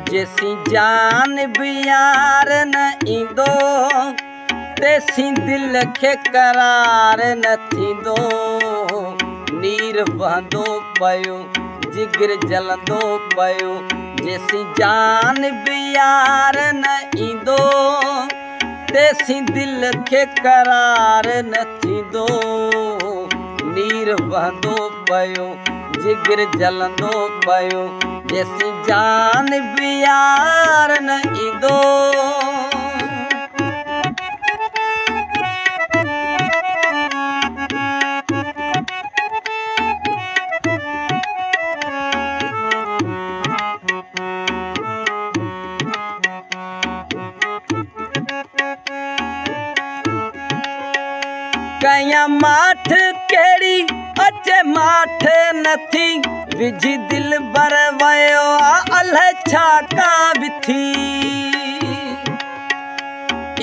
जेसी जान भी यार न ईंदो तेसी दिल खे करार न थींदो। नीर बहंदो पियो जिगर जलंदो पियो जेसी जान भी यार न ईंदो तेसी दिल खे करार न थींदो। नीर बहंदो पियो जिगर जलंदो पियो जेसी जान भी यार न ईंदो। कया माठ केड़ी अचे माठ नथी विझी दिल बर वयो अल्ह छा का विथी।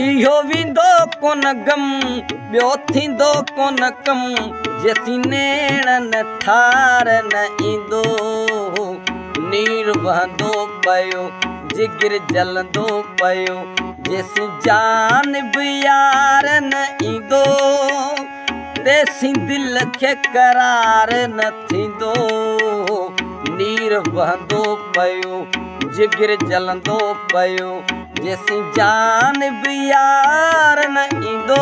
इहो विंदो कोन गम ॿियो थींदो कोन कम जेसी नेण न ठार न ईंदो। नीर बहंदो पियो जिगर जलंदो पियो जेसी जान भी यार न ईंदो तेसी दिल खे करार न थींदो। नीर बहंदो पियो जिगर जलंदो पियो जेसी जान भी यार न ईंदो।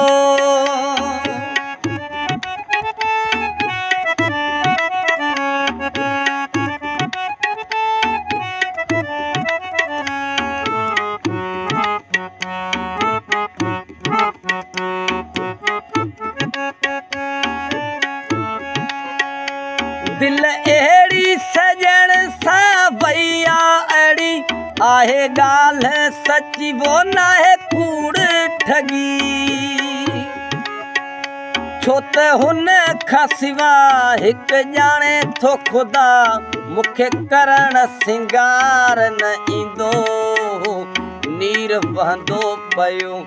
दिल अहिड़ी सजण सां भैया अहिड़ी आहे ॻाल्हि सची वो नाहे कूड़ ठगी। छो त हुन खां सवाइ हिकु ॼाणे थो ख़ुदा मूंखे करण सिंगार न ईंदो। नीर बहंदो पियो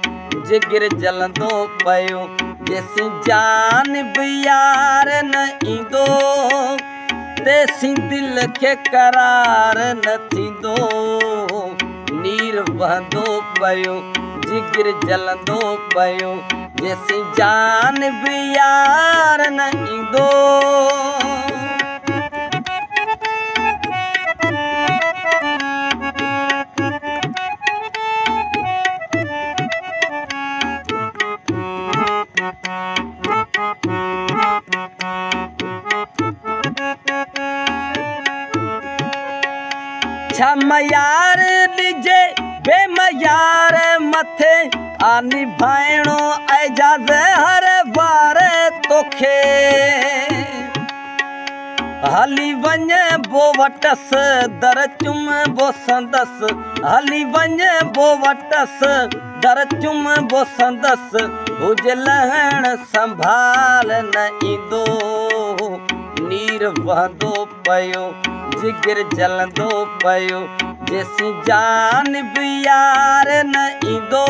जिगर जलंदो पियो जेसी जान भी यार न ईंदो तेसी दिल खे करार न थींदो। नीर बहंदो पियो जिगर जलंदो पियो जेसी जान भी यार न ईंदो। छा मयार ॾिजे बेमयार मथे आ निभाइणो एजाज़ हर बार तोखे। हली वञ बो वटस दर चुम बो संदस हली वञ बो वटस दर चुम बो संदस हुजे लहण संभाल न ईंदो। नीर बहंदो पियो जिगर जलंदो पियो जेसी जान भी यार न ईंदो।